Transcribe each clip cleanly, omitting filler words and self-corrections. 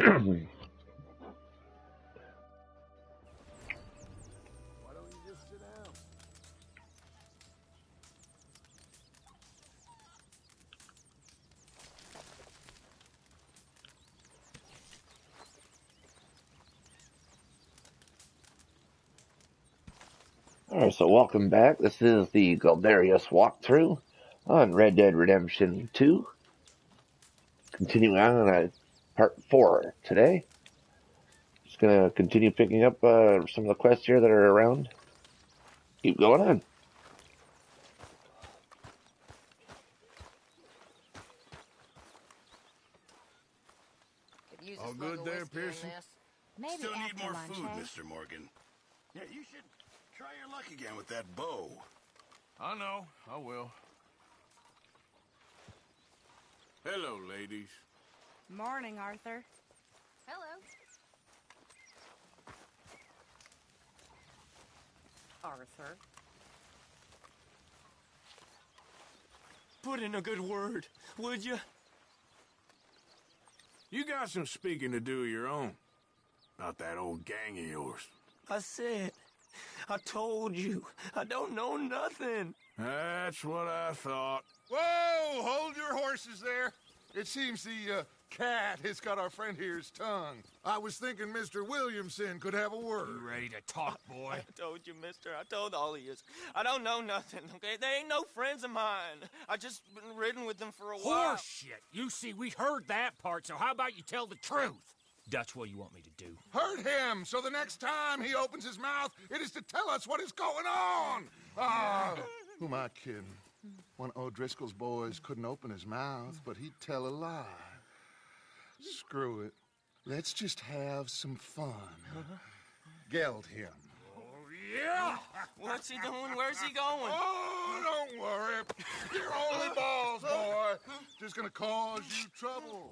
don't you just sit down? Alright, so welcome back. This is the Guldarius walkthrough on Red Dead Redemption 2. Continuing on part 4 today. Just gonna continue picking up some of the quests here that are around. Keep going on. All good there, Pearson? Maybe Still need after more lunch, food, eh? Mr. Morgan. Yeah, you should try your luck again with that bow. I know, I will. Hello, ladies. Morning, Arthur. Hello. Arthur. Put in a good word, would you? You got some speaking to do of your own. About that old gang of yours. I said, I told you, I don't know nothing. That's what I thought. Whoa! Hold your horses there. It seems the cat has got our friend here's tongue. I was thinking Mr. Williamson could have a word. You ready to talk, boy? I told you, mister. I told all of you. I don't know nothing, okay? They ain't no friends of mine. I just been ridden with them for a while. Horseshit. You see, we heard that part, so how about you tell the truth? Dutch, what do you want me to do? Hurt him, so the next time he opens his mouth, it is to tell us what is going on. Ah, who am I kidding? One of O'Driscoll's boys couldn't open his mouth, but he'd tell a lie. Screw it. Let's just have some fun. Geld him. Yeah! What's he doing? Where's he going? Oh, don't worry. You're only balls, boy. Just gonna cause you trouble.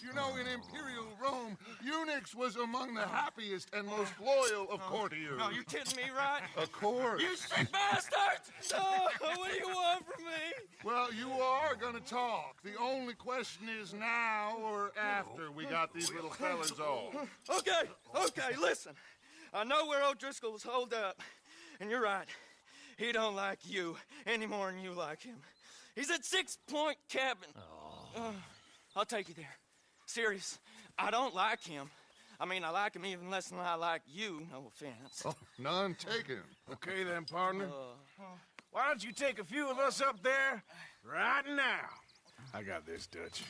You know, in Imperial Rome, eunuchs was among the happiest and most loyal of courtiers. No, you kidding me, right? Of course. You sick bastards! Oh, what do you want from me? Well, you are gonna talk. The only question is now or after we got these little fellas off. Okay, listen. I know where O'Driscoll's holed up, and you're right. He don't like you any more than you like him. He's at 6 Point Cabin. I'll take you there. Serious, I don't like him. I mean, I like him even less than I like you, no offense. Oh, none taken. Okay then, partner. Why don't you take a few of us up there right now? I got this, Dutch.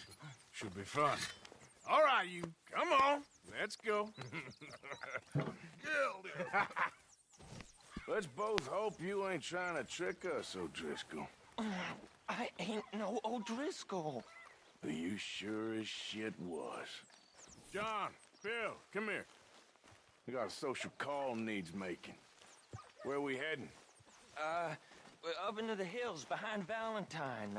Should be fun. All right, you. Come on. Let's go. Let's both hope you ain't trying to trick us, O'Driscoll. I ain't no O'Driscoll. You sure as shit was. John, Bill, come here. We got a social call needs making. Where we heading? Up into the hills behind Valentine.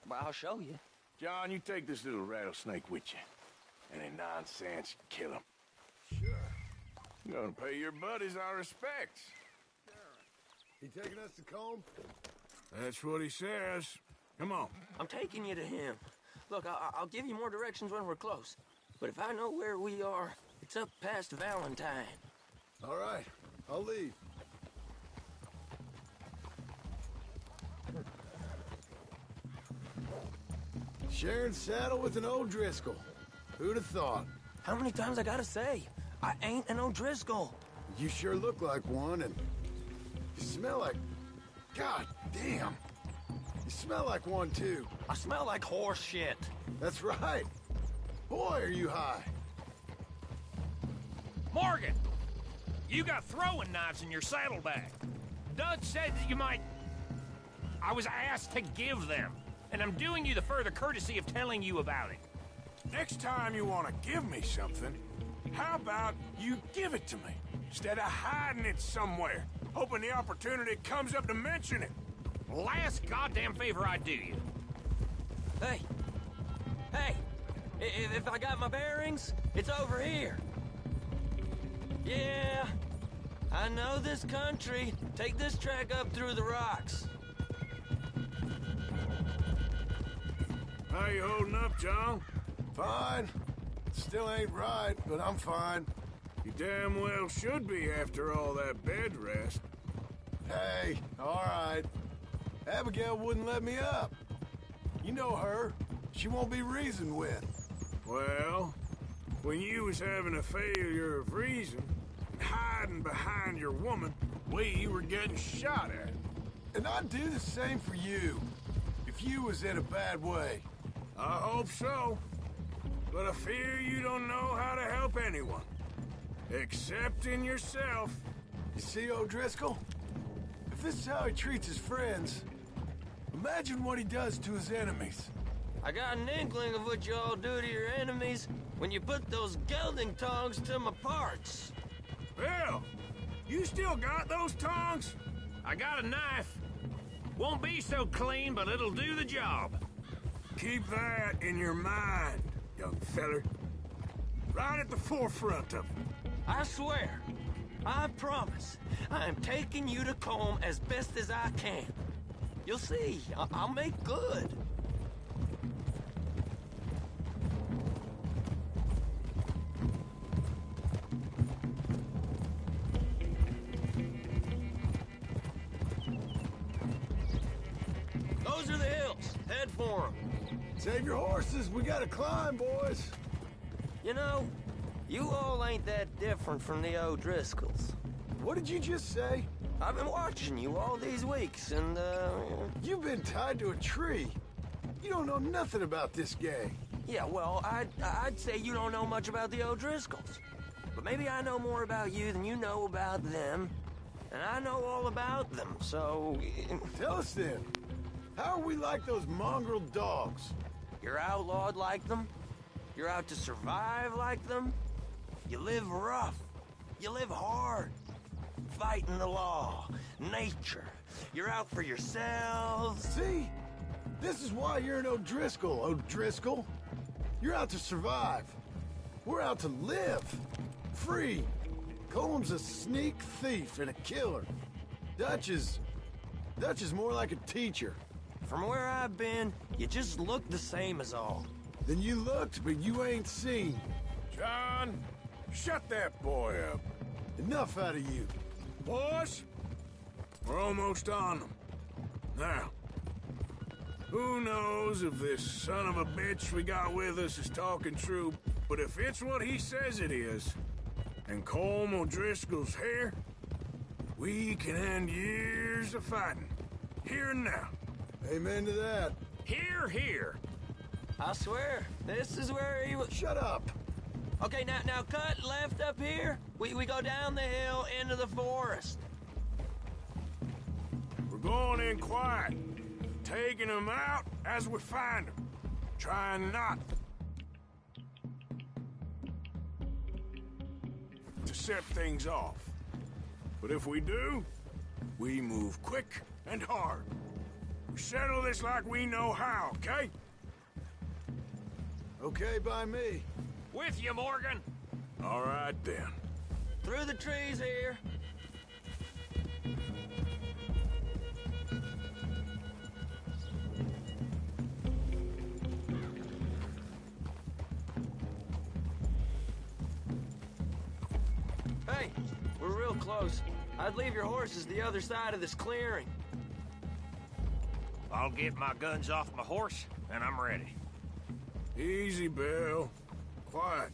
Well, I'll show you. John, you take this little rattlesnake with you. Any nonsense, kill him. Sure. You're gonna pay your buddies our respects. He taking us to Combe? That's what he says. Come on. I'm taking you to him. Look, I'll give you more directions when we're close. But if I know where we are, it's up past Valentine. All right, I'll leave. Sharing saddle with an O'Driscoll. Who'd have thought? How many times I gotta say? I ain't an O'Driscoll. You sure look like one, and you smell like... God damn. You smell like one, too. I smell like horse shit. That's right. Boy, are you high. Morgan! You got throwing knives in your saddlebag. Dutch said that you might... I was asked to give them, and I'm doing you the further courtesy of telling you about it. Next time you want to give me something, how about you give it to me, instead of hiding it somewhere, hoping the opportunity comes up to mention it? Last goddamn favor I do you. Hey! If I got my bearings, it's over here. Yeah, I know this country. Take this track up through the rocks. How you holding up, John? Fine. Still ain't right, but I'm fine. You damn well should be after all that bed rest. Hey, all right. Abigail wouldn't let me up. You know her. She won't be reasoned with. Well, when you was having a failure of reason, and hiding behind your woman, we were getting shot at. And I'd do the same for you, if you was in a bad way. I hope so. But I fear you don't know how to help anyone. Except in yourself. You see O'Driscoll? If this is how he treats his friends, imagine what he does to his enemies. I got an inkling of what you all do to your enemies when you put those gelding tongs to my parts. Bill, you still got those tongs? I got a knife. Won't be so clean, but it'll do the job. Keep that in your mind, young feller. Right at the forefront of it. I swear, I promise, I am taking you to Colm as best as I can. You'll see, I'll make good. Those are the hills. Head for them. Save your horses, we gotta climb, boys. You know, you all ain't that different from the O'Driscolls. What did you just say? I've been watching you all these weeks, and, You've been tied to a tree. You don't know nothing about this gang. yeah, well, I'd say you don't know much about the O'Driscolls. But maybe I know more about you than you know about them. And I know all about them, so... Tell us then, how are we like those mongrel dogs? You're outlawed like them? You're out to survive like them? You live rough. You live hard. Fighting the law, nature. You're out for yourselves. See? This is why you're an O'Driscoll, O'Driscoll. You're out to survive. We're out to live. Free. Colm's a sneak thief and a killer. Dutch is more like a teacher. From where I've been, you just look the same as all. Then you looked, but you ain't seen. John, shut that boy up. Enough out of you. Boys, we're almost on them. Now, who knows if this son of a bitch we got with us is talking true, but if it's what he says it is, and Colm O'Driscoll's here, we can end years of fighting, here and now. Amen to that. Here, here. I swear, this is where he was... Shut up. Okay, now cut left up here. We go down the hill into the forest. We're going in quiet, taking them out as we find them, trying not to set things off. But if we do, we move quick and hard. We settle this like we know how, okay? Okay by me. With you, Morgan. All right, then. Through the trees here. Hey, we're real close. I'd leave your horses the other side of this clearing. I'll get my guns off my horse, and I'm ready. Easy, Bill. Quiet.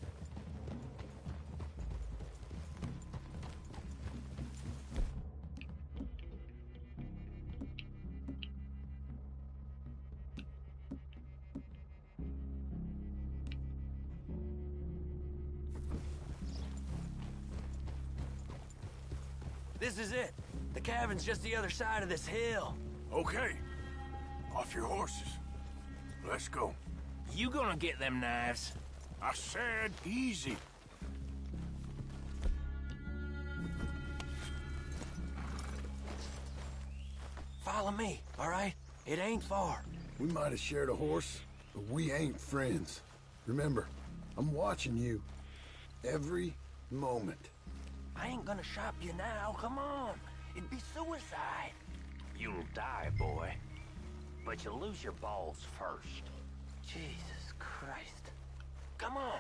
This is it. The cabin's just the other side of this hill. Okay. Off your horses. Let's go. You gonna get them knives? I said easy. Follow me, all right? It ain't far. We might have shared a horse, but we ain't friends. Remember, I'm watching you every moment. I ain't gonna shop you now, come on. It'd be suicide. You'll die, boy. But you'll lose your balls first. Jesus Christ. Come on,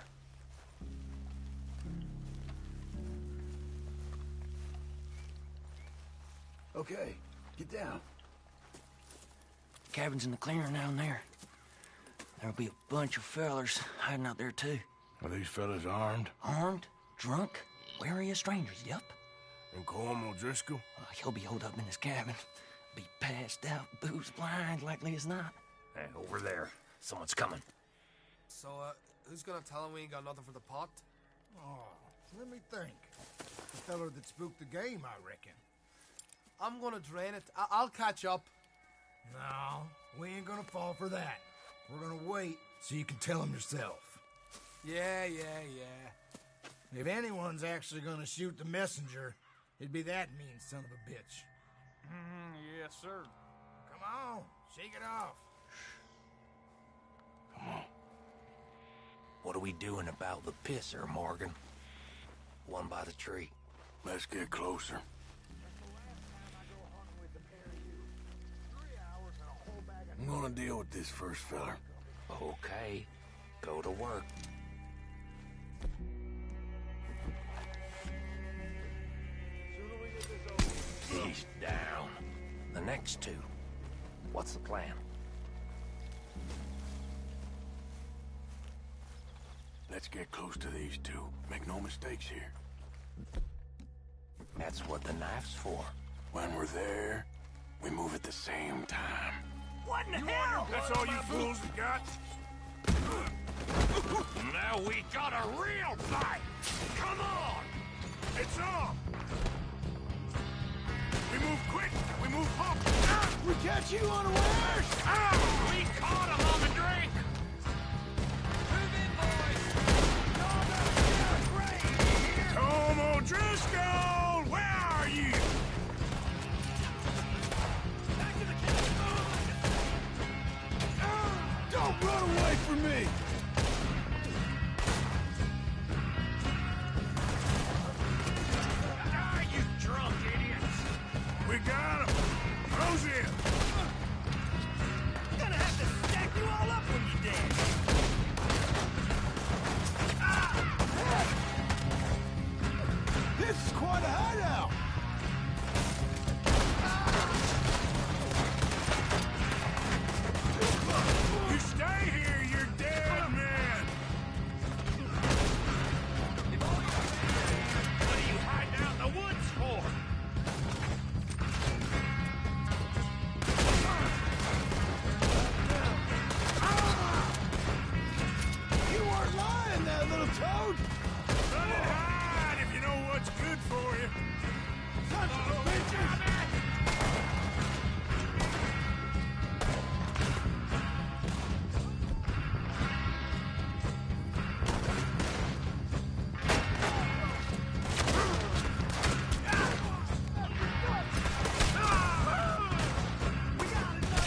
Okay, get down. Cabin's in the clearing down there. There'll be a bunch of fellers hiding out there, too. Are these fellas armed? Armed, drunk, wary of strangers, yup. And Colm O'Driscoll? He'll be holed up in his cabin. Be passed out, booze blind, likely as not. Hey, over there. Someone's coming. So, who's gonna tell him we ain't got nothing for the pot? Oh, let me think. The feller that spooked the game, I reckon. I'm gonna drain it. I'll catch up. No, we ain't gonna fall for that. We're gonna wait so you can tell him yourself. Yeah. If anyone's actually gonna shoot the messenger, it'd be that mean son of a bitch. Yes, sir. Come on, shake it off. What are we doing about the pisser, Morgan? One by the tree. Let's get closer. I'm gonna deal with this first feller. Okay, go to work. He's down. The next two. What's the plan? Let's get close to these two. Make no mistakes here. That's what the knife's for. When we're there, we move at the same time. What in the hell? That's all you fools have got? Now we got a real fight! Come on! It's on! We move quick! We move up! We catch you unawares! We caught him on the drink! Colm O'Driscoll! Where are you? Don't run away from me! Ah, you drunk idiots! We got him! Close in! I'm gonna have to stack you all up when you're dead. This is quite a hideout! You stay here, you're dead man! What are you hiding out in the woods for? You weren't lying there, little toad! Run and hide if you know what's good for you! Sons of bitches!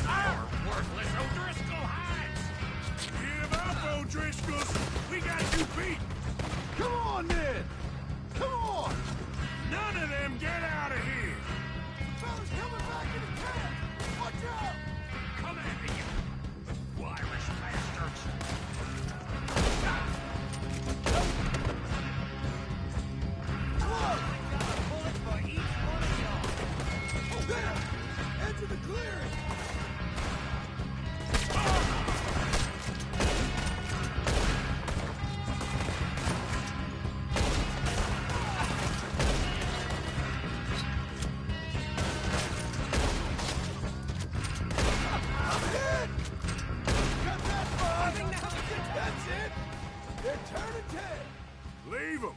Our worthless O'Driscoll hides! Give up, O'Driscolls! We got you beat! Come on, then! Come on! None of them get out of here! Fellas coming back in the camp! Watch out! Come at me, you Irish bastards! There! Enter the clearing! I'm hit! Got that far! That's it! They're turning tail! Leave them!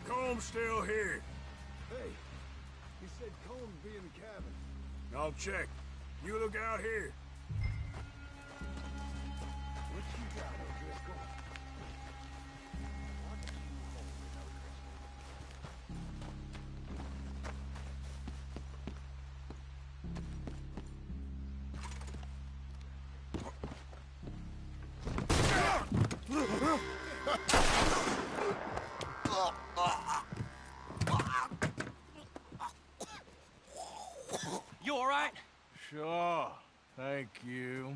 Colm's still here. Hey, he said Colm be in the cabin. I'll check. You look out here. What you got, O'Driscoll? You all right? Sure. Thank you.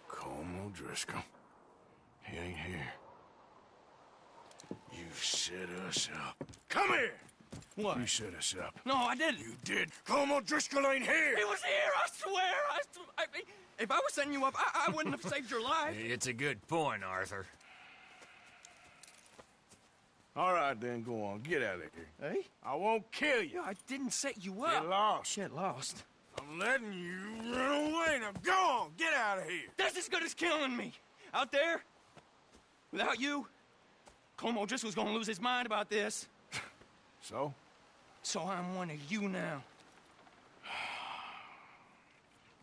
Colm O'Driscoll. He ain't here. You set us up. Come here! What? You set us up. No, I didn't. You did. Colm O'Driscoll ain't here. He was here, I swear. If I was setting you up, I wouldn't have saved your life. It's a good point, Arthur. All right, then, go on. Get out of here. Hey? I won't kill you. I didn't set you up. Get lost. Get lost. I'm letting you run away. Now go on. Get out of here. That's as good as killing me. Out there, without you, Colm O'Driscoll's gonna lose his mind about this. So? So I'm one of you now.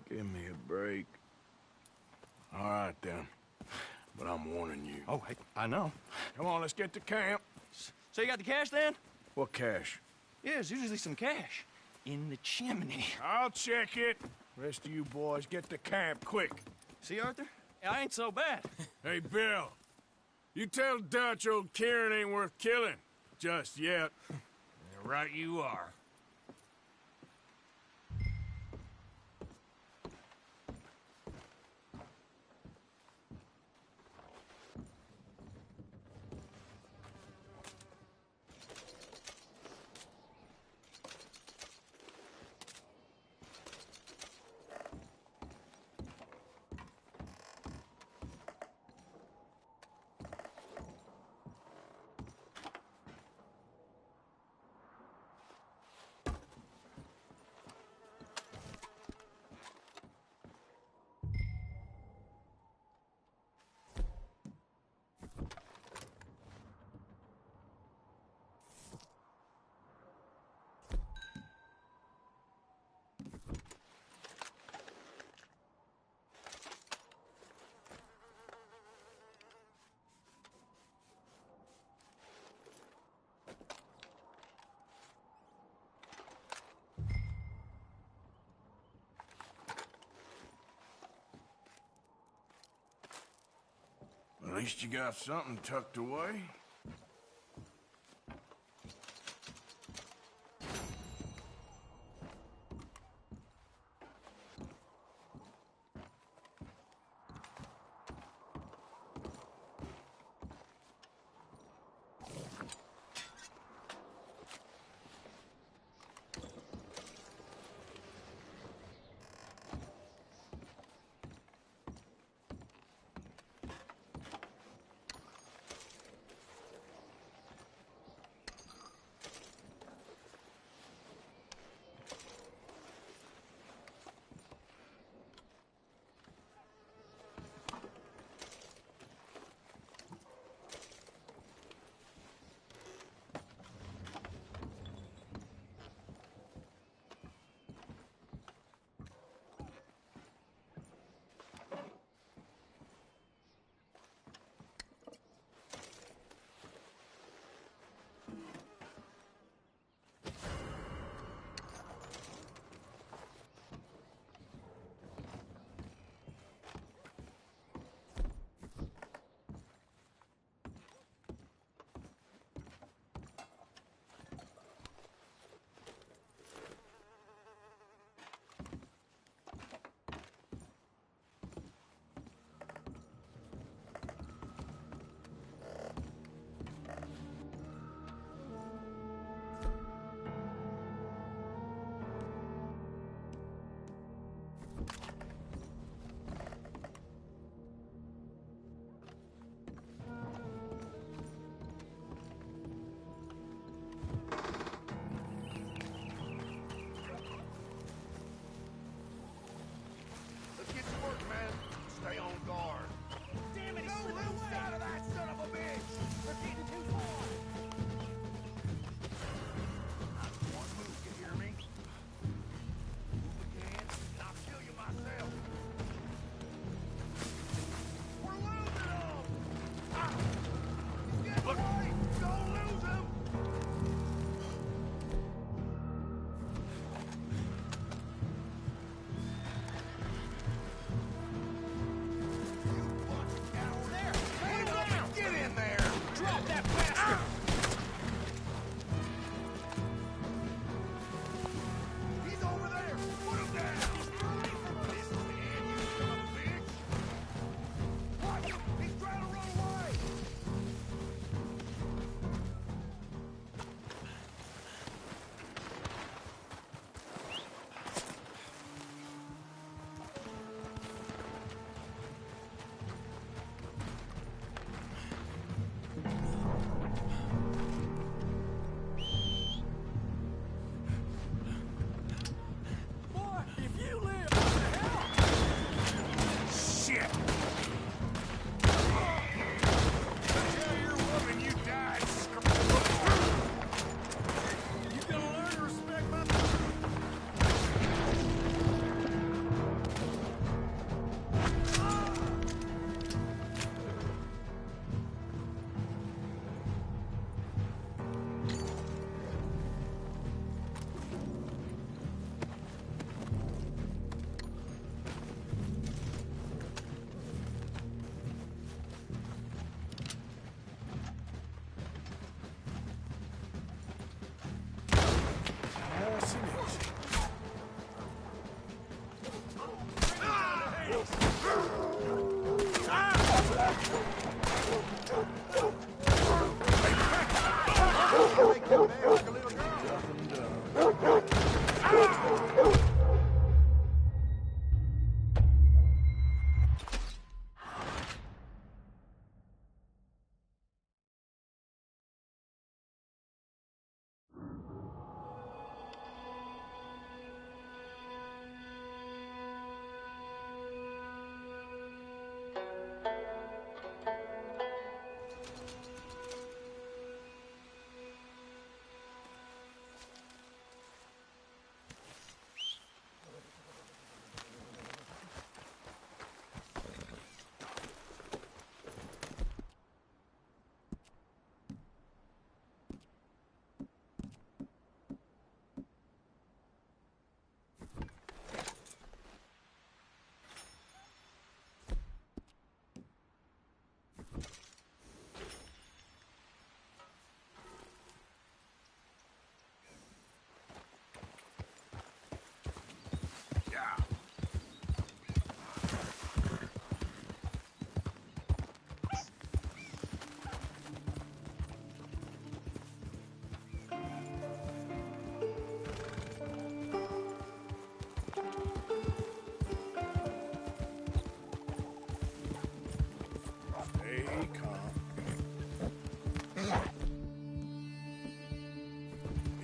Give me a break. All right, then. But I'm warning you. Oh, I know. Come on, let's get to camp. So you got the cash then? What cash? Yeah, there's usually some cash. In the chimney. I'll check it. Rest of you boys, get to camp, quick. See, Arthur? I ain't so bad. Hey, Bill. You tell Dutch old Kieran ain't worth killing. Just yet. Right you are. At least you got something tucked away.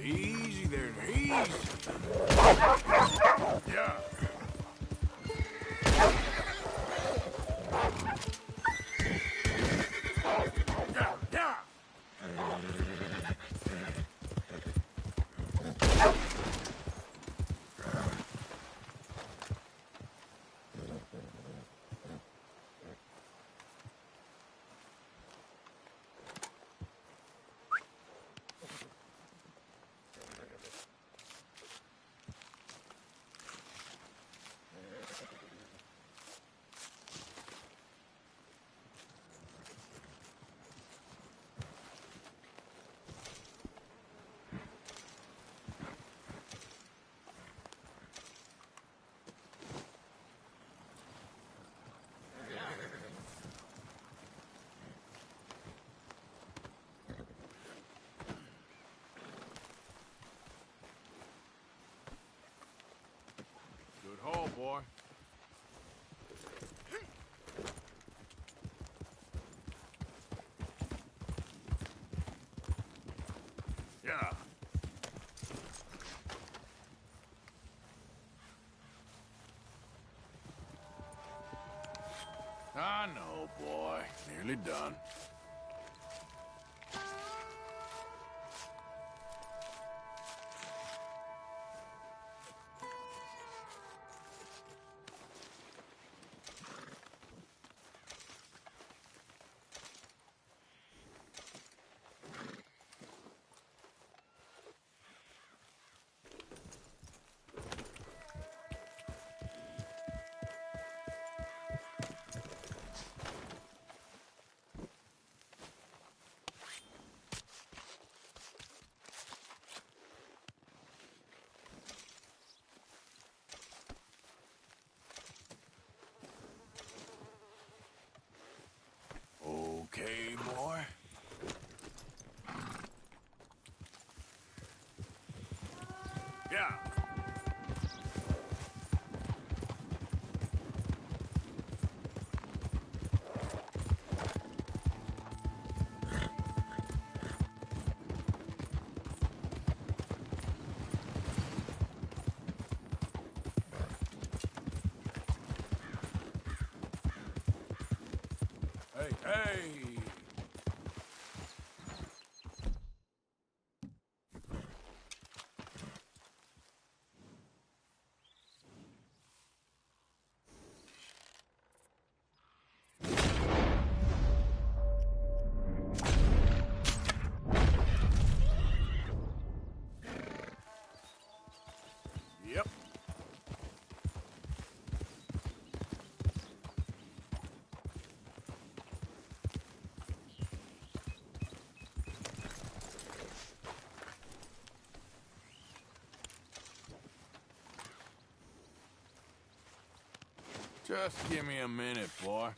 Easy there, easy. Yeah. Yeah. Good haul, boy. Yeah. I know, boy. Nearly done. Okay, boy. Yeah. Hey, hey! Yep. Just give me a minute, boy.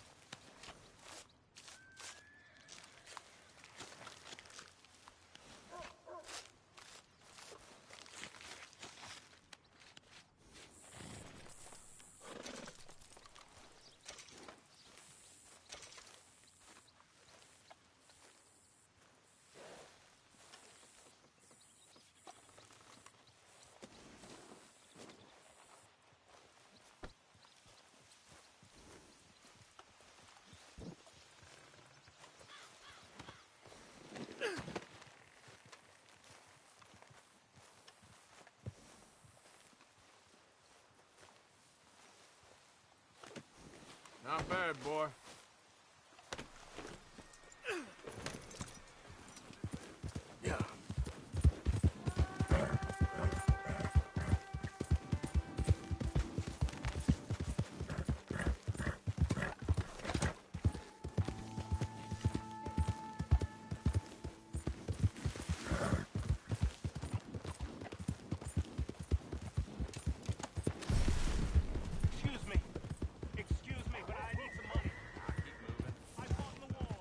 Not bad, boy. Yeah. Excuse me, but I need some money. Keep moving. I fought in the war.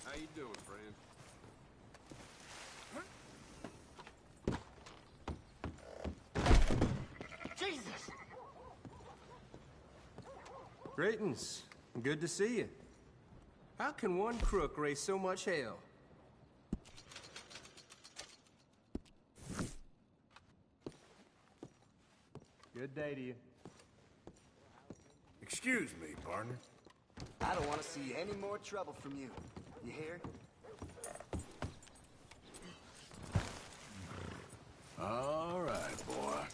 How you doing, friend? Jesus! Greetings. Good to see you. How can one crook raise so much hell? Good day to you. Excuse me, partner. I don't want to see any more trouble from you. You hear? All right, boy.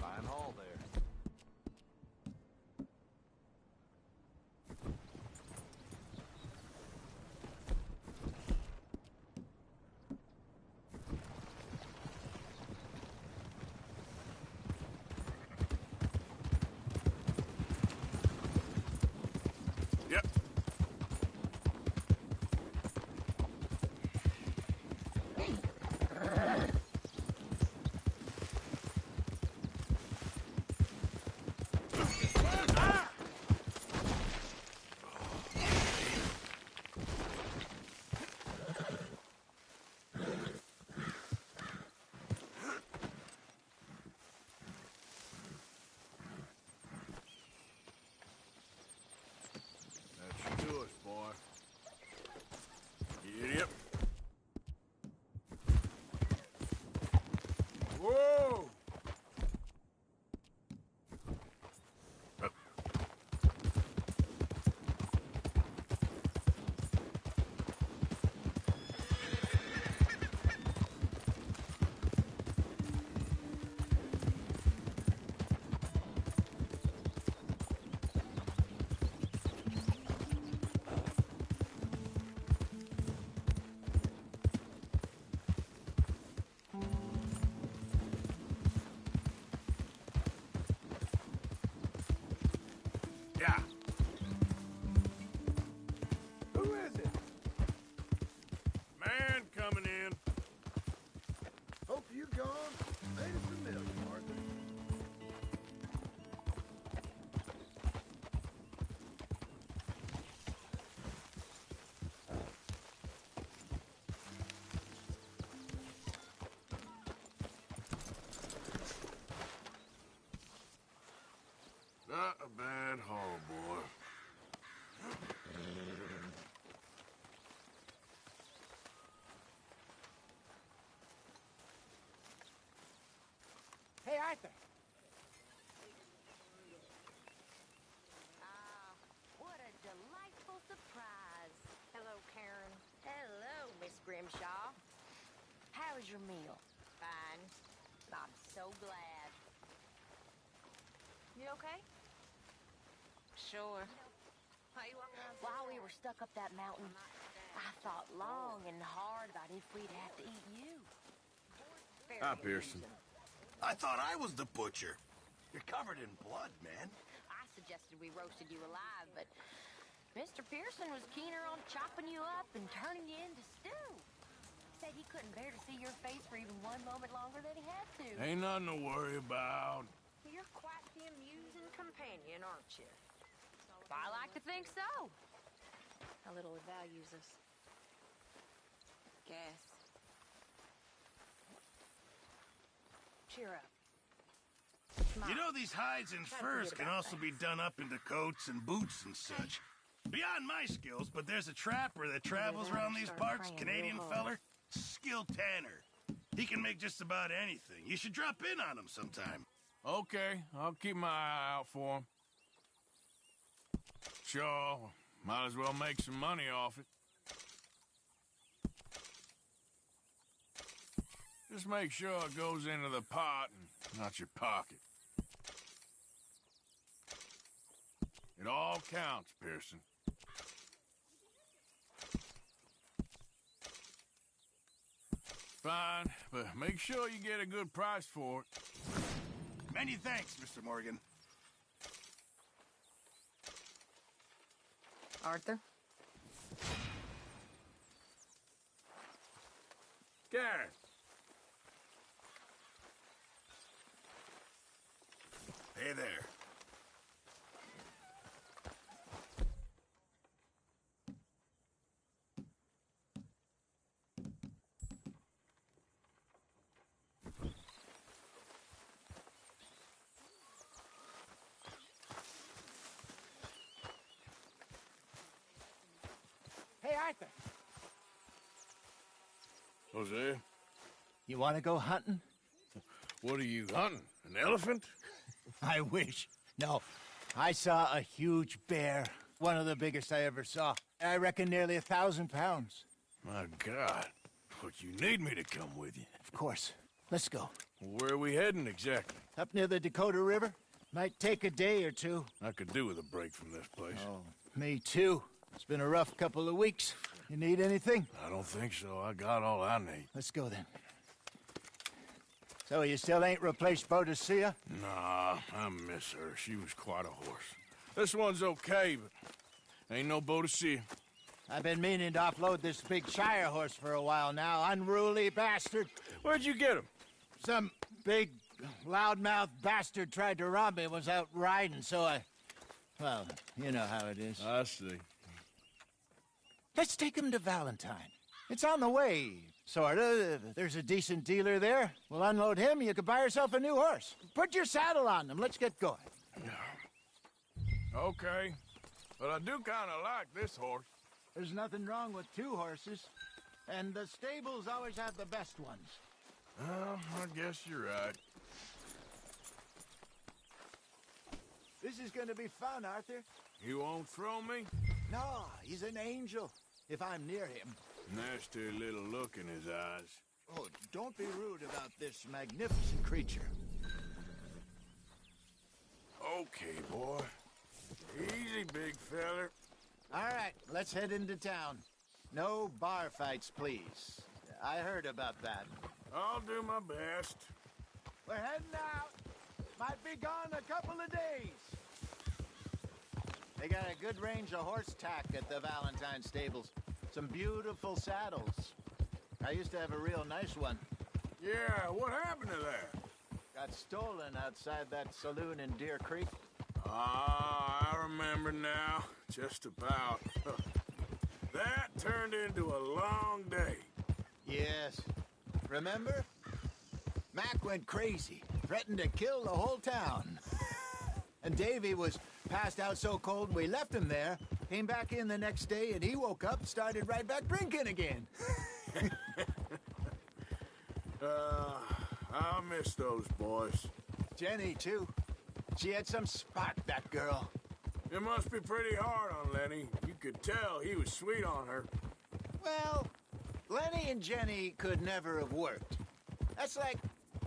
Fine haul there. Yep. That should do us, boy. Yep. Whoa! Yeah. Who is it? Man coming in. Hope you gone. Made it familiar, Arthur. Not a bad haul, boy. Hey, Arthur. What a delightful surprise. Hello, Karen. Hello, Miss Grimshaw. How was your meal? Fine. I'm so glad. You okay? Sure. While we were stuck up that mountain, I thought long and hard about if we'd have to eat you. Hi, Pearson. I thought I was the butcher. You're covered in blood, man. I suggested we roasted you alive, but Mr. Pearson was keener on chopping you up and turning you into stew. Said he couldn't bear to see your face for even one moment longer than he had to. Ain't nothing to worry about. You're quite the amusing companion, aren't you? I like to think so. How little he values us. Guess. Cheer up. smile. You know, these hides and furs can also be done up into coats and boots and such. Beyond my skills, but there's a trapper that travels around these parts, Canadian feller, skilled tanner. He can make just about anything. You should drop in on him sometime. Okay, I'll keep my eye out for him. Sure, might as well make some money off it. Just make sure it goes into the pot and not your pocket. It all counts, Pearson. Fine, but make sure you get a good price for it. Many thanks, Mr. Morgan. Arthur? Garrett. Hey there. Hey, Arthur. Jose? You want to go hunting? What are you hunting? An elephant? I wish. No. I saw a huge bear. One of the biggest I ever saw. I reckon nearly 1,000 pounds. My God. But you need me to come with you. Of course. Let's go. Where are we heading exactly? Up near the Dakota River. Might take a day or two. I could do with a break from this place. Oh, me too. It's been a rough couple of weeks. You need anything? I don't think so. I got all I need. Let's go then. So you still ain't replaced Boadicea? Nah, I miss her. She was quite a horse. This one's okay, but ain't no Boadicea. I've been meaning to offload this big Shire horse for a while now. Unruly bastard. Where'd you get him? Some big, loudmouth bastard tried to rob me, was out riding, so I... Well, you know how it is. I see. Let's take him to Valentine. It's on the way, sorta. There's a decent dealer there. We'll unload him, you can buy yourself a new horse. Put your saddle on him, let's get going. Okay. But I do kind of like this horse. There's nothing wrong with two horses. And the stables always have the best ones. Well, I guess you're right. This is gonna be fun, Arthur. You won't throw me? No, he's an angel. If I'm near him. Nasty little look in his eyes. Oh, don't be rude about this magnificent creature. Okay, boy. Easy, big feller. All right, let's head into town. No bar fights, please. I heard about that. I'll do my best. We're heading out. Might be gone a couple of days. They got a good range of horse tack at the Valentine stables. Some beautiful saddles. I used to have a real nice one. Yeah, what happened to that? Got stolen outside that saloon in Deer Creek. Ah, I remember now. Just about. That turned into a long day. Yes. Remember? Mac went crazy, threatened to kill the whole town. And Davy was passed out so cold we left him there, came back in the next day, and he woke up, started right back drinking again. I miss those boys. Jenny, too. She had some spot, that girl. It must be pretty hard on Lenny. You could tell he was sweet on her. Well, Lenny and Jenny could never have worked. That's like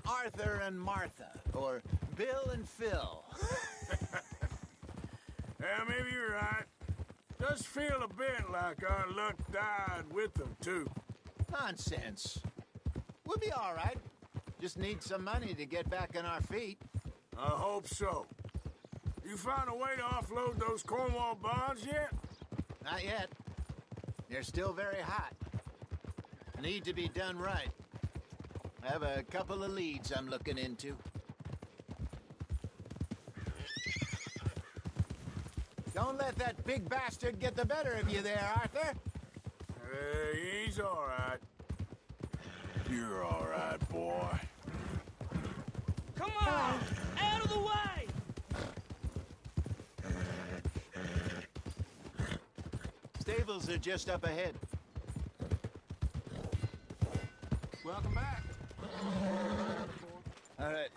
Arthur and Martha, or Bill and Phil. Yeah, maybe you're right. Does feel a bit like our luck died with them, too. Nonsense. We'll be all right. Just need some money to get back on our feet. I hope so. You found a way to offload those Cornwall bonds yet? Not yet. They're still very hot. Need to be done right. I have a couple of leads I'm looking into. Don't let that big bastard get the better of you there, Arthur. Hey, he's all right. You're all right, boy. Come on! Out of the way! Stables are just up ahead. Welcome back. All right.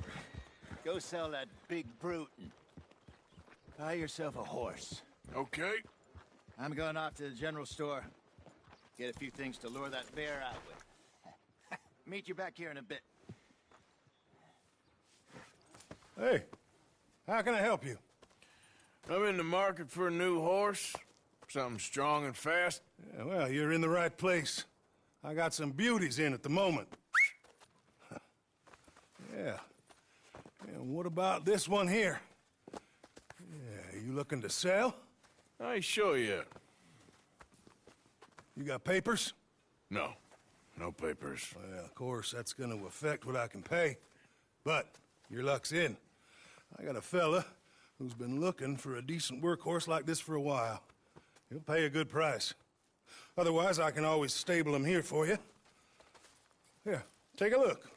Go sell that big brute and buy yourself a horse. Okay. I'm going off to the general store. Get a few things to lure that bear out with. Meet you back here in a bit. Hey, how can I help you? I'm in the market for a new horse. Something strong and fast. Yeah, well, you're in the right place. I got some beauties in at the moment. Yeah. And what about this one here? Yeah, you looking to sell? I ain't sure yet. You got papers? No. No papers. Well, of course, that's gonna affect what I can pay. But your luck's in. I got a fella who's been looking for a decent workhorse like this for a while. He'll pay a good price. Otherwise, I can always stable him here for you. Here, take a look.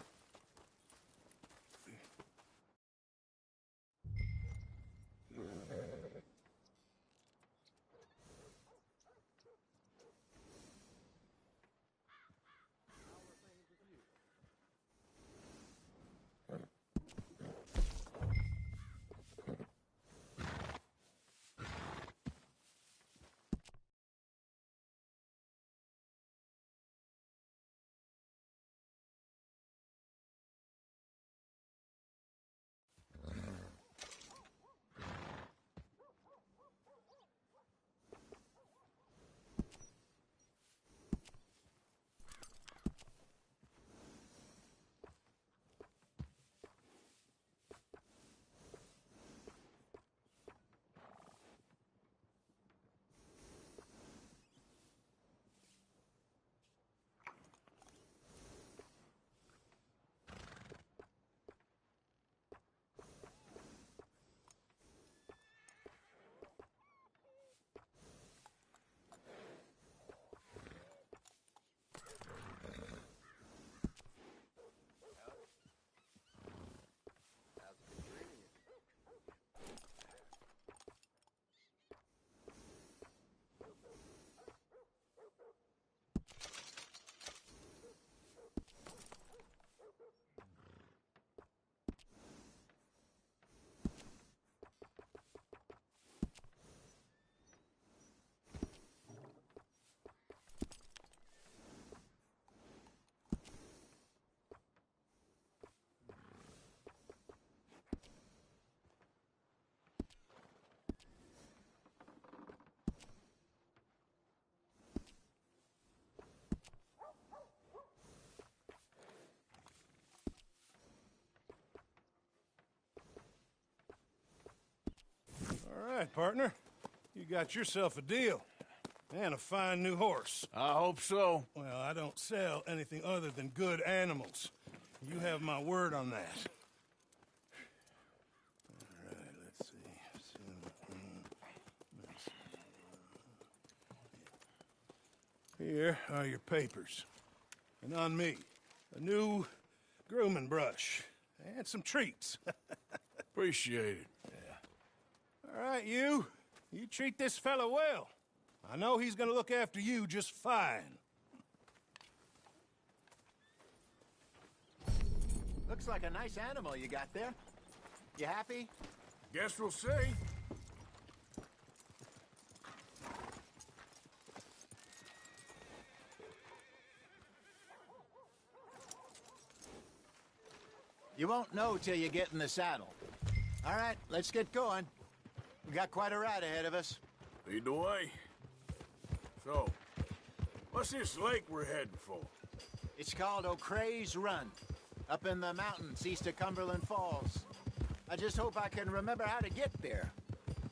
All right, partner. You got yourself a deal. And a fine new horse. I hope so. Well, I don't sell anything other than good animals. You have my word on that. All right, let's see. Here are your papers. And on me, a new grooming brush. And some treats. Appreciate it. All right, you treat this fella well. I know he's gonna look after you just fine. Looks like a nice animal you got there. You happy? Guess we'll see. You won't know till you get in the saddle. All right, let's get going. We got quite a ride ahead of us. Lead the way. So, what's this lake we're heading for? It's called O'Creagh's Run, up in the mountains east of Cumberland Falls. I just hope I can remember how to get there.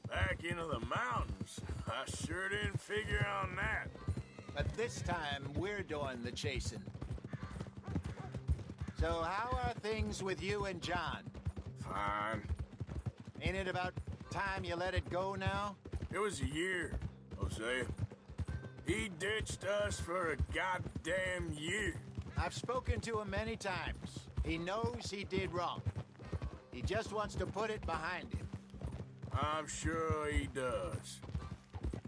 Back into the mountains? I sure didn't figure on that. But this time, we're doing the chasing. So how are things with you and John? Fine. Ain't it about time you let it go now? It was a year, Hosea. He ditched us for a goddamn year. I've spoken to him many times. He knows he did wrong. He just wants to put it behind him. I'm sure he does.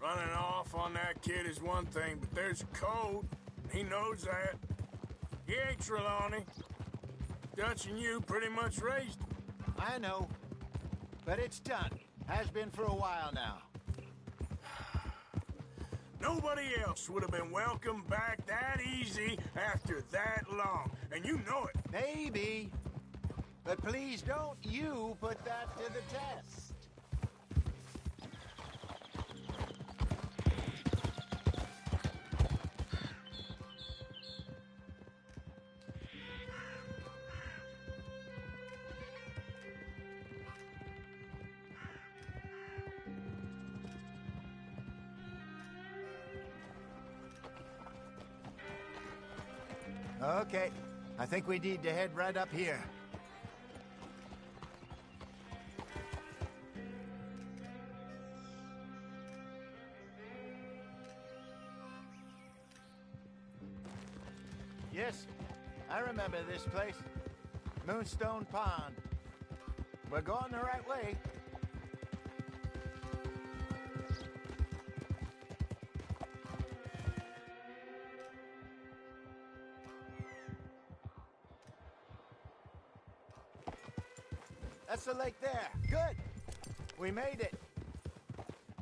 Running off on that kid is one thing, but there's a code. He knows that. He ain't Trelawney. Dutch and you pretty much raised him. I know. But it's done. Has been for a while now. Nobody else would have been welcomed back that easy after that long. And you know it. Maybe. But please don't you put that to the test. Okay, I think we need to head right up here. Yes, I remember this place. Moonstone Pond. We're going the right way. That's the lake there. Good. We made it.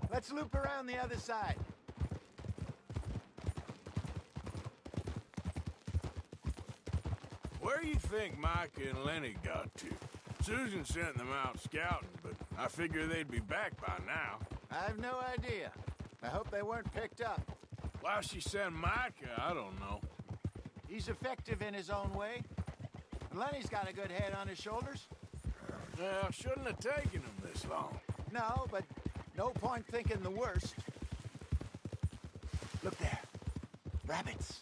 Let's loop around the other side. Where you think Micah and Lenny got to? Susan sent them out scouting, but I figure they'd be back by now. I've no idea. I hope they weren't picked up. Why she sent Micah, I don't know. He's effective in his own way. Lenny's got a good head on his shoulders. Well, shouldn't have taken him this long. No, but no point thinking the worst. Look there. Rabbits.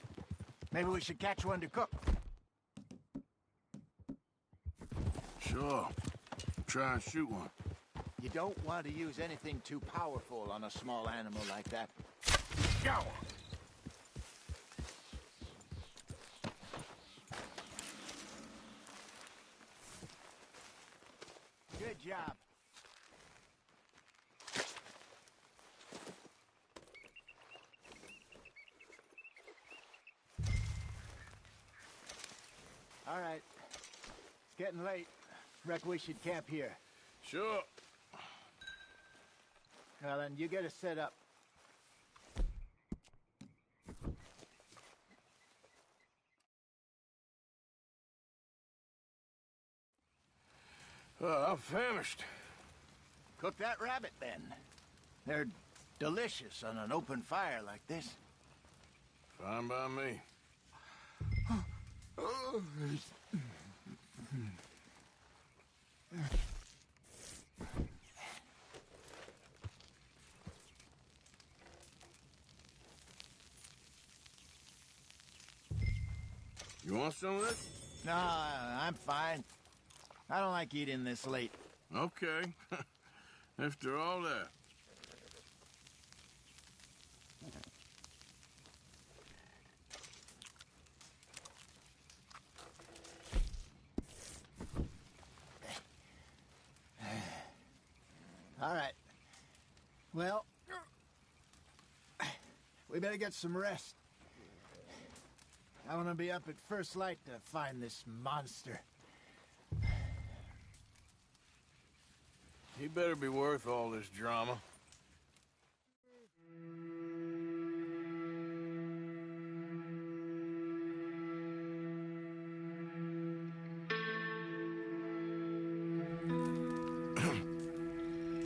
Maybe we should catch one to cook. Sure. Try and shoot one. You don't want to use anything too powerful on a small animal like that. Go! Good job. All right. It's getting late. Reckon we should camp here. Sure. Well, then you get us set up. I'm famished. Cook that rabbit, then. They're delicious on an open fire like this. Fine by me. You want some of this? No, I'm fine. I don't like eating this late. Okay. After all that. All right. Well, we better get some rest. I want to be up at first light to find this monster. He better be worth all this drama.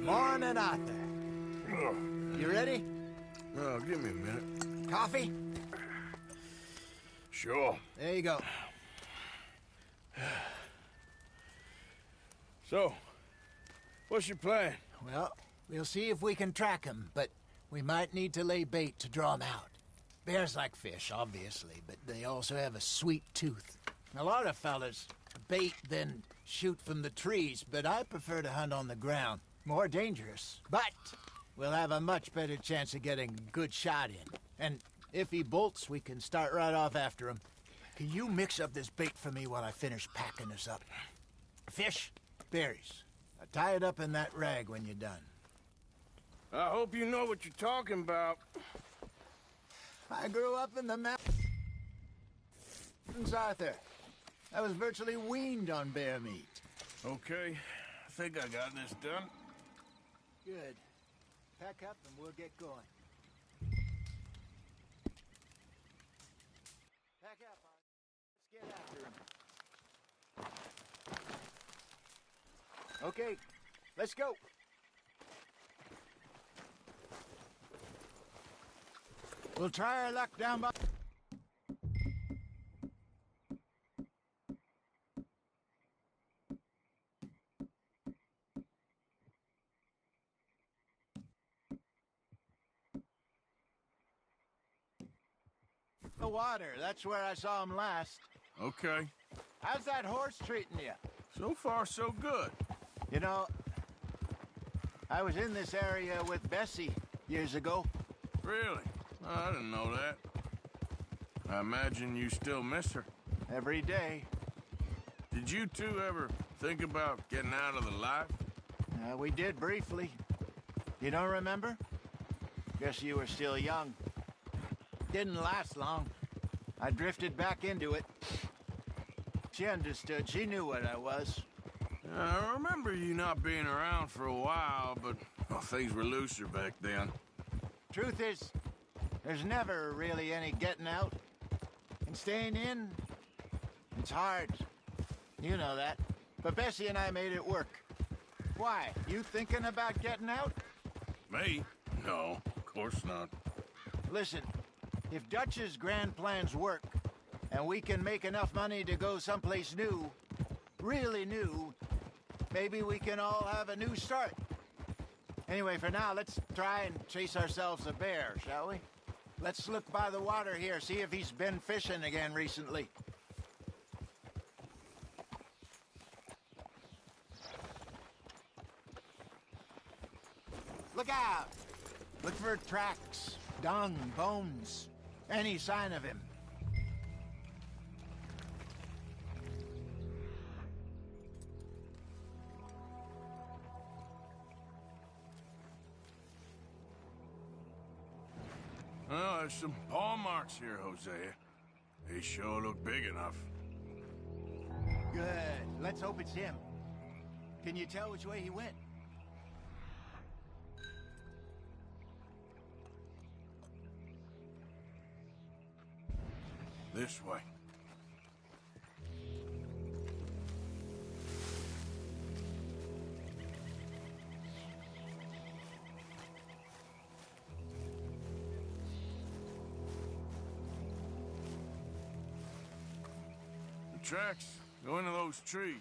Morning, Arthur. You ready? Oh, give me a minute. Coffee? Sure. There you go. So, what's your plan? Well, we'll see if we can track him, but we might need to lay bait to draw him out. Bears like fish, obviously, but they also have a sweet tooth. A lot of fellas bait, then shoot from the trees, but I prefer to hunt on the ground. More dangerous, but we'll have a much better chance of getting a good shot in. And if he bolts, we can start right off after him. Can you mix up this bait for me while I finish packing this up? Fish? Berries. Tie it up in that rag when you're done. I hope you know what you're talking about. I grew up in the mountains, Arthur. I was virtually weaned on bear meat. Okay, I think I got this done. Good. Pack up and we'll get going. Pack up, Arthur. Let's get after him. Okay, let's go. We'll try our luck down by... the water. That's where I saw him last. Okay. How's that horse treating you? So far, so good. You know, I was in this area with Bessie years ago. Really? I didn't know that. I imagine you still miss her. Every day. Did you two ever think about getting out of the life? We did briefly. You don't remember? Guess you were still young. Didn't last long. I drifted back into it. She understood. She knew what I was. I remember you not being around for a while, but well, things were looser back then. Truth is, there's never really any getting out. And staying in, it's hard. You know that. But Bessie and I made it work. Why? You thinking about getting out? Me? No, of course not. Listen, if Dutch's grand plans work, and we can make enough money to go someplace new, really new, maybe we can all have a new start. Anyway, for now, let's try and chase ourselves a bear, shall we? Let's look by the water here, see if he's been fishing again recently. Look out! Look for tracks, dung, bones, any sign of him. Well, there's some paw marks here, Hosea. They sure look big enough. Good. Let's hope it's him. Can you tell which way he went? This way. The tracks go into those trees.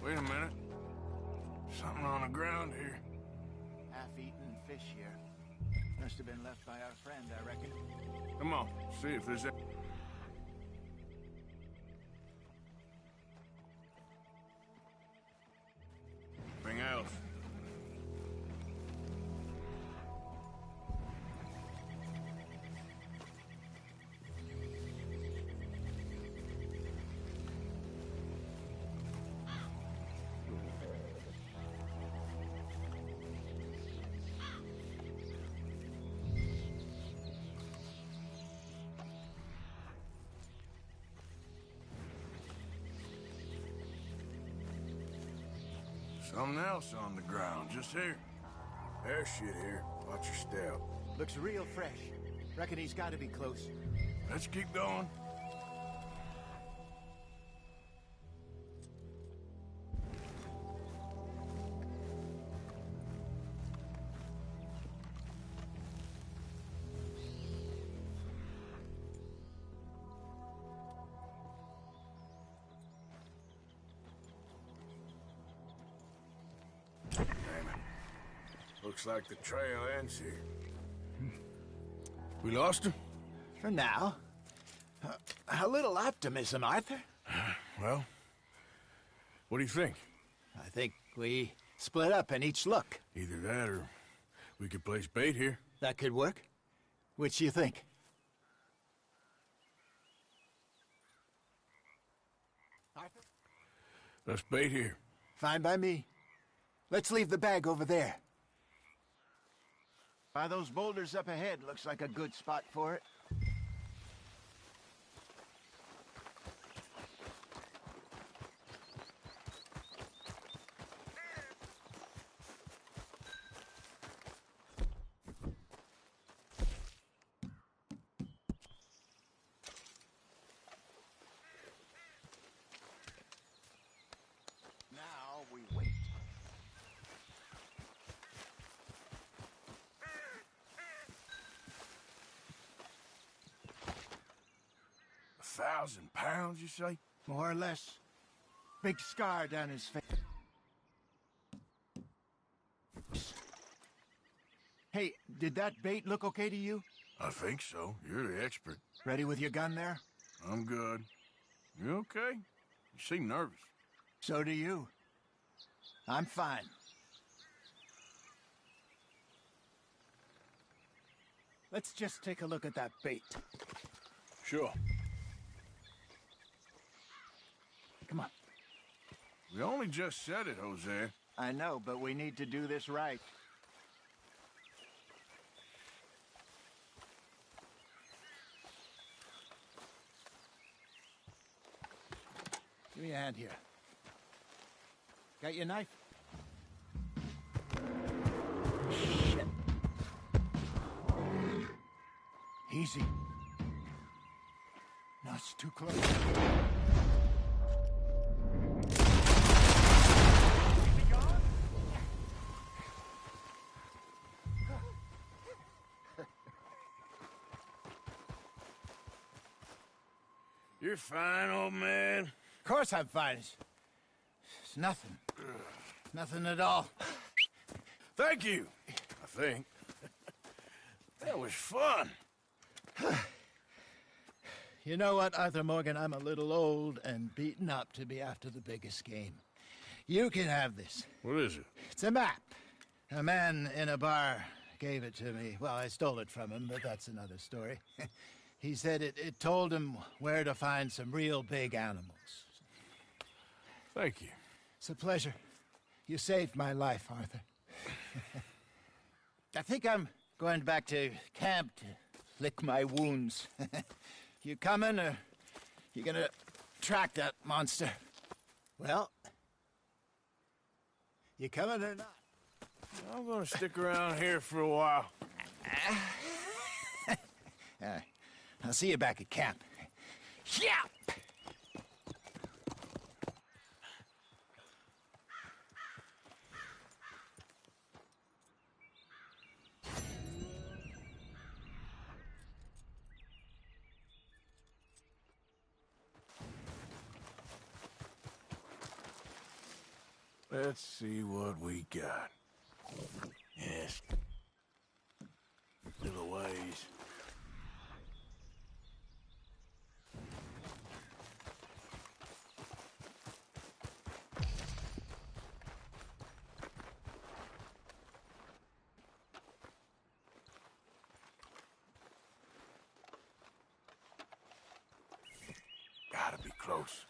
Wait a minute. Something on the ground here. this year. Must have been left by our friend, I reckon. Come on, see if there's anything else. Something else on the ground, just here. There's shit here. Watch your step. Looks real fresh. Reckon he's got to be close. Let's keep going. Looks like the trail ends here. We lost him? For now. A little optimism, Arthur. Well, what do you think? I think we split up and each look. Either that or we could place bait here. That could work. Which do you think? Arthur? Let's bait here. Fine by me. Let's leave the bag over there. By those boulders up ahead, looks like a good spot for it. Now we wait. £1,000, you say? More or less. Big scar down his face. Hey, did that bait look okay to you? I think so. You're the expert. Ready with your gun there? I'm good. You okay? You seem nervous. So do you. I'm fine. Let's just take a look at that bait. Sure. Come on. We only just said it, Jose. I know, but we need to do this right. Give me a hand here. Got your knife? Shit. Easy. No, it's too close. You're fine, old man. Of course I'm fine. It's nothing. Nothing at all. Thank you, I think. That was fun. You know what, Arthur Morgan? I'm a little old and beaten up to be after the biggest game. You can have this. What is it? It's a map. A man in a bar gave it to me. Well, I stole it from him, but that's another story. He said it told him where to find some real big animals. Thank you. It's a pleasure. You saved my life, Arthur. I think I'm going back to camp to lick my wounds. You coming, or you gonna track that monster? Well, you coming or not? I'm gonna stick around here for a while. All right. I'll see you back at camp. Yeah! Let's see what we got. Yes. ways. Gotta be close.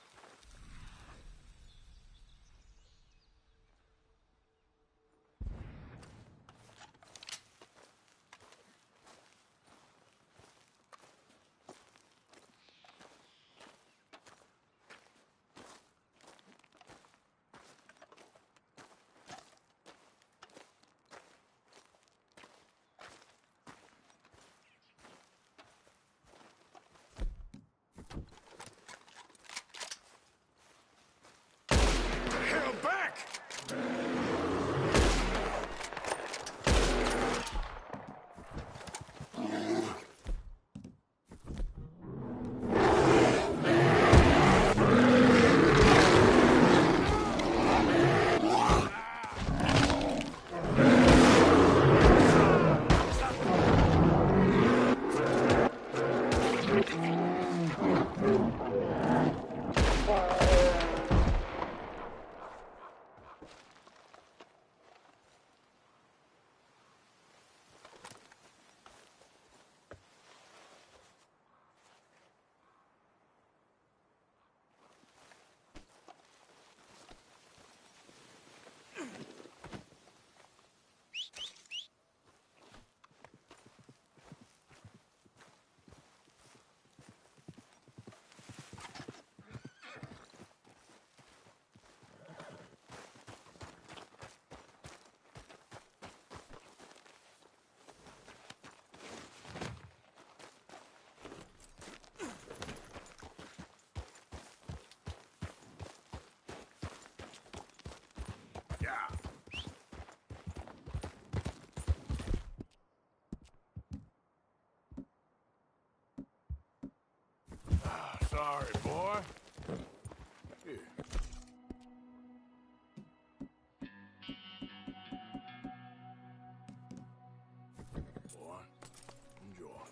Hell, back! Sorry, boy. Here. Boy, enjoy.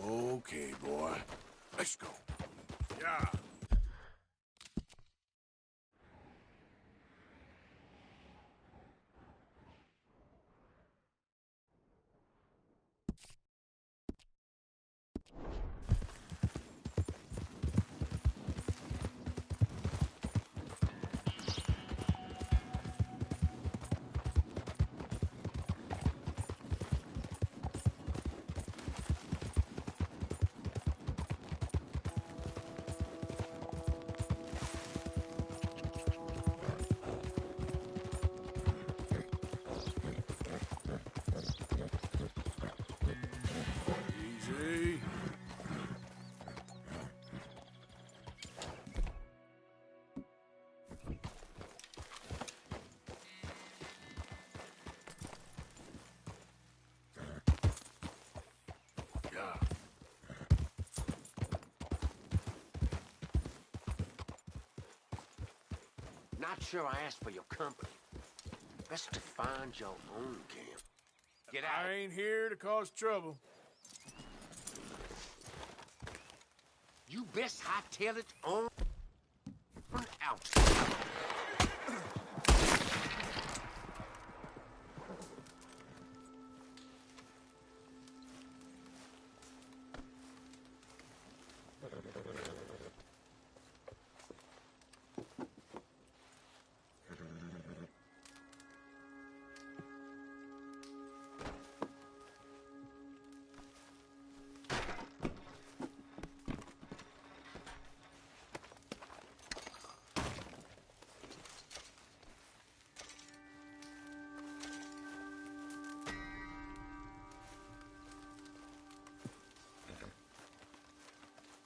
Okay, boy. Let's go. Yeah. Easy. Yeah. Not sure I asked for your company. Best to find your own camp. Get out. I ain't here to cause trouble. best hightail it on out.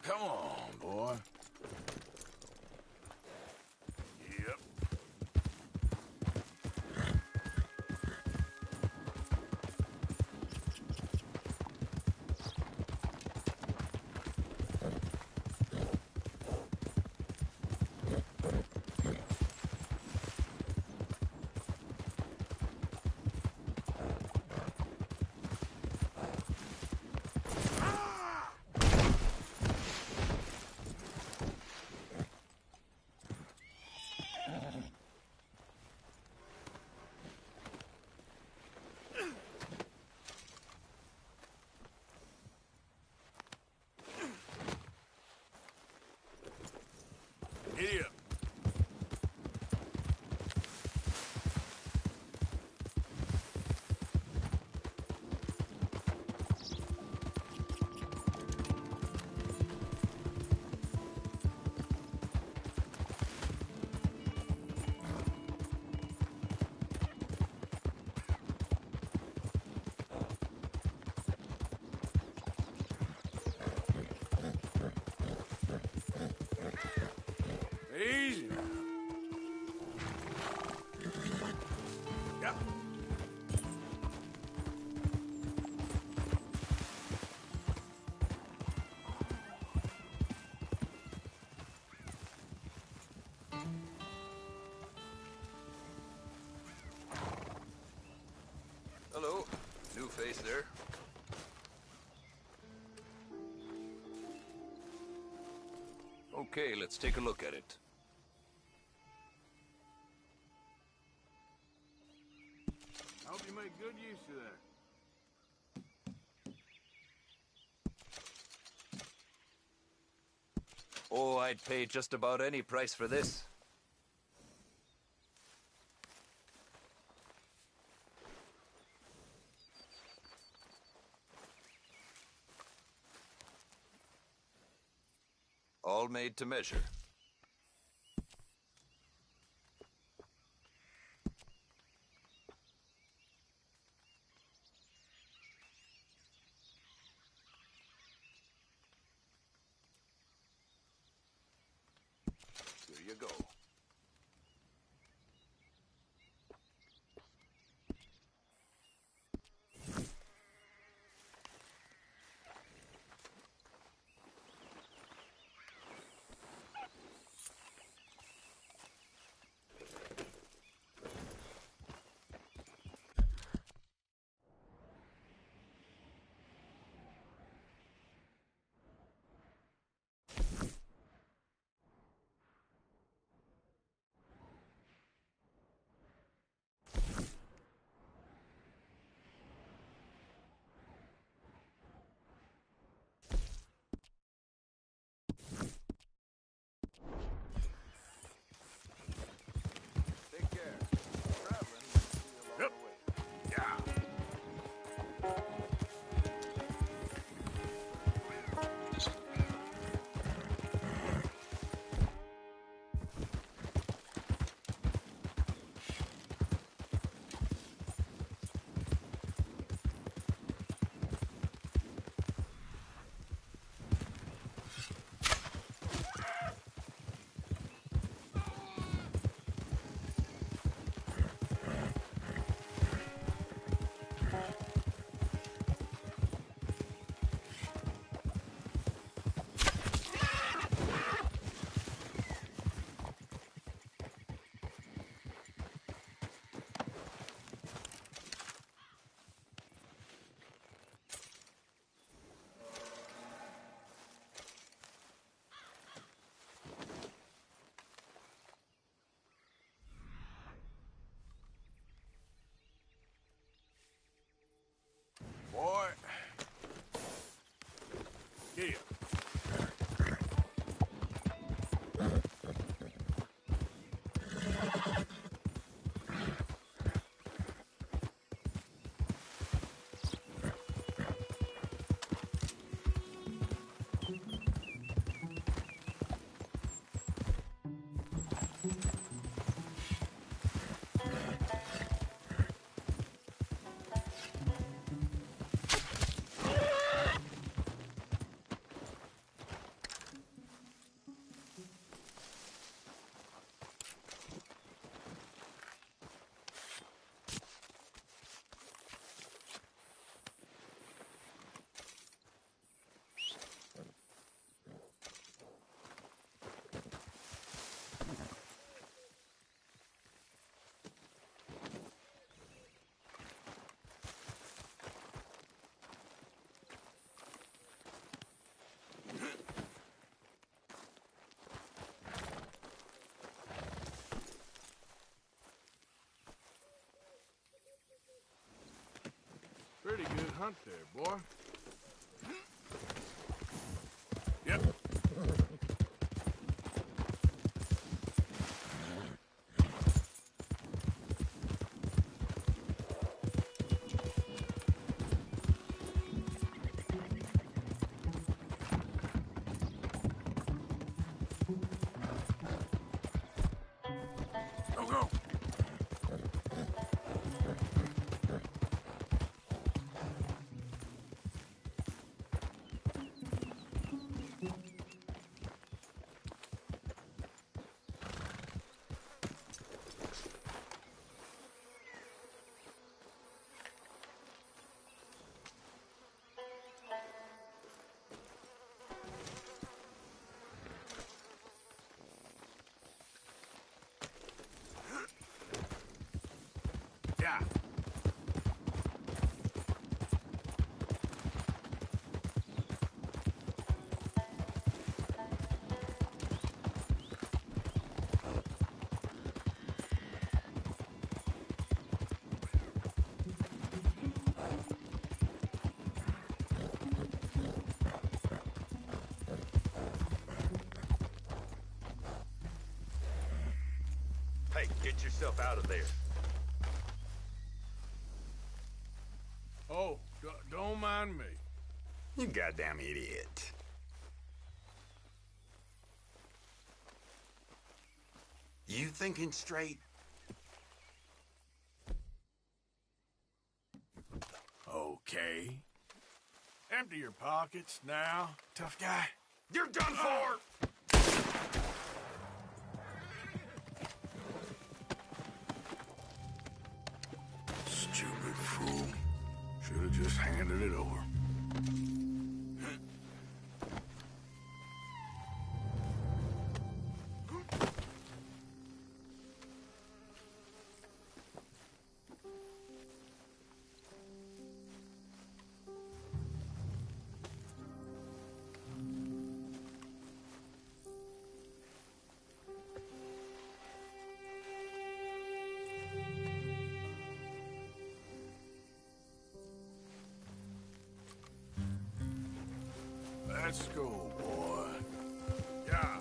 Come on, boy. Yep. Giddy up. Easy now. Yep. Hello. New face there. Okay, let's take a look at it. I hope you make good use of that. Oh, I'd pay just about any price for this. All made to measure. Here you go. Pretty good hunt there, boy. Yep. Go, go. Yeah. Hey, get yourself out of there. Oh, don't mind me. You goddamn idiot. You thinking straight? Okay. Empty your pockets now, tough guy. You're done for! Stupid fool. Should have just handed it over. Let's go, boy. Yeah.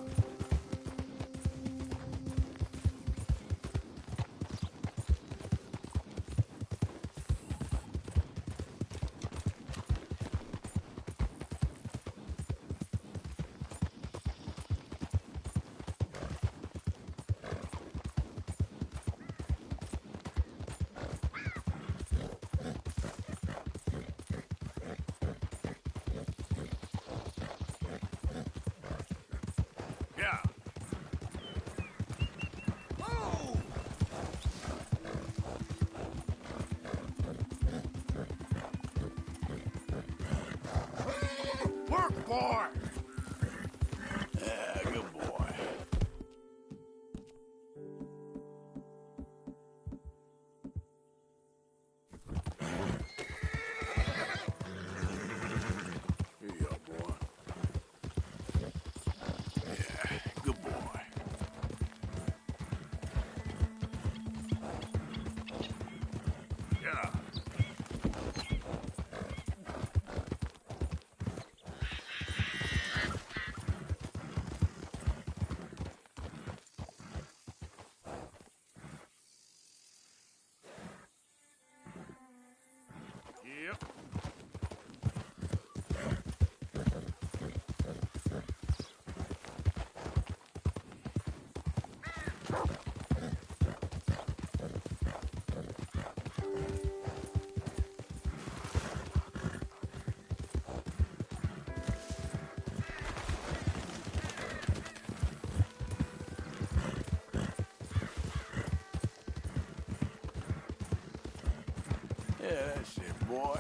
boy.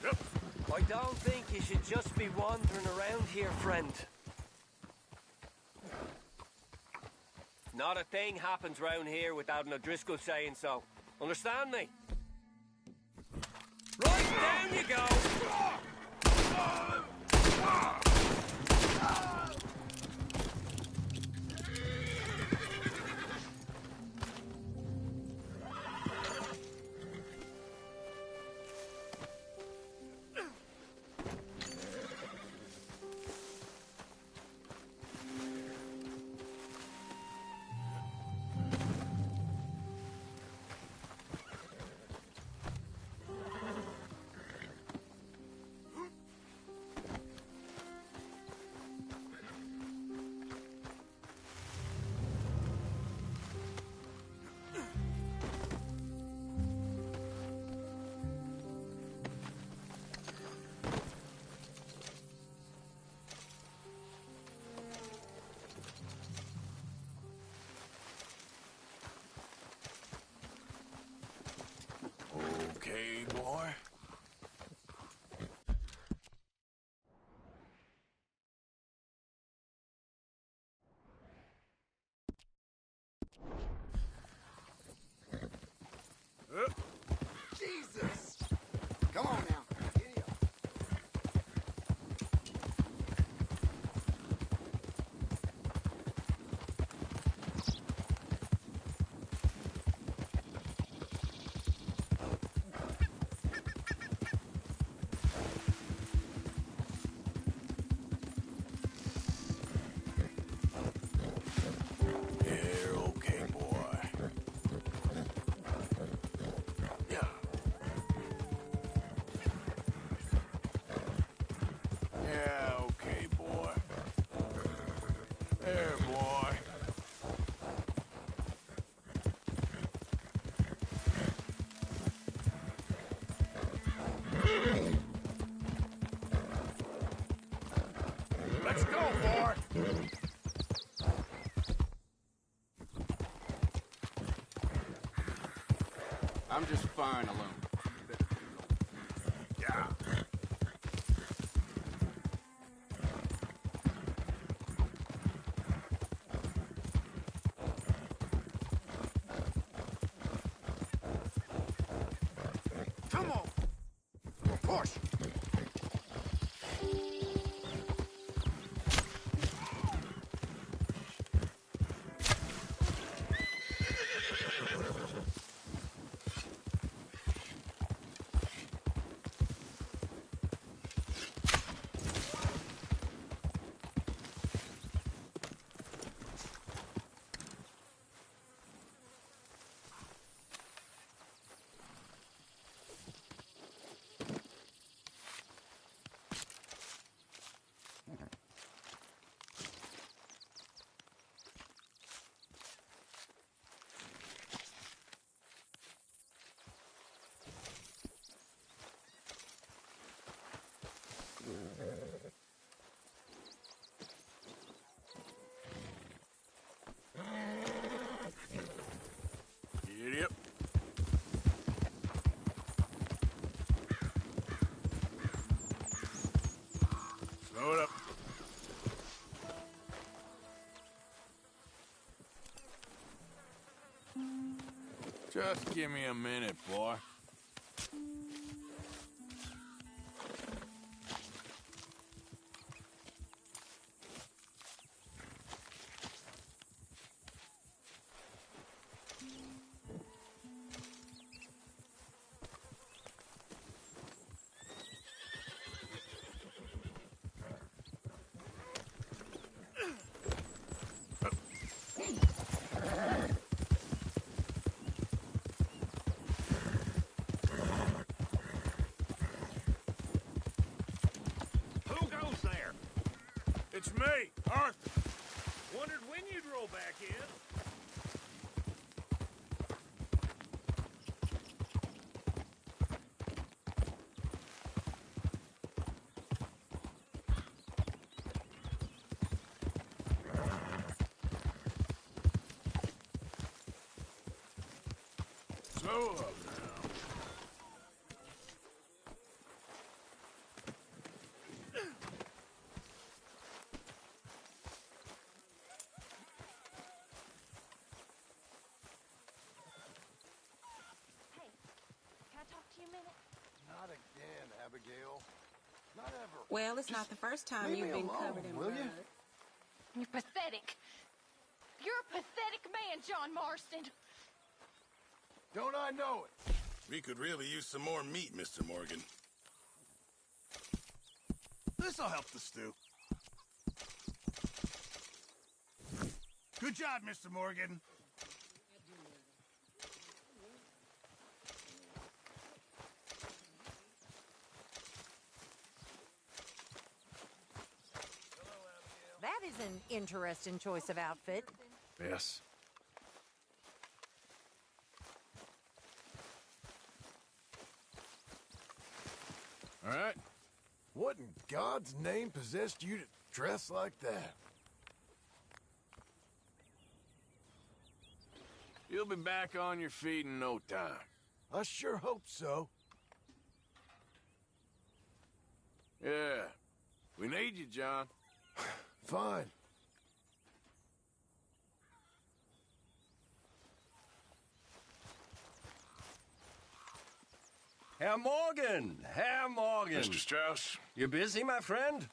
Yep. I don't think you should just be wandering around here, friend. Not a thing happens round here without an O'Driscoll saying so. Understand me? Right, down you go! Okay, boy. Jesus! Come on now. Giddy up. You're okay, boy. Yeah. Yeah, okay, boy. There, boy. Let's go, boy. I'm just fine alone. Yeah. Come on. Push. Giddy up. Slow it up. Just give me a minute, boy. Who goes there? It's me, Arthur. Wondered when you'd roll back in. Slow up now. Abigail. Not ever. Well, it's not the first time leave you've me been alone, covered in will blood. you? You're pathetic. You're a pathetic man, John Marston. Don't I know it? We could really use some more meat, Mr. Morgan. This'll help the stew. Good job, Mr. Morgan. That is an interesting choice of outfit. Yes. All right. What in God's name possessed you to dress like that? You'll be back on your feet in no time. I sure hope so. Yeah. We need you, John. Fine. Herr Morgan! Herr Morgan! Mr. Strauss? You busy, my friend?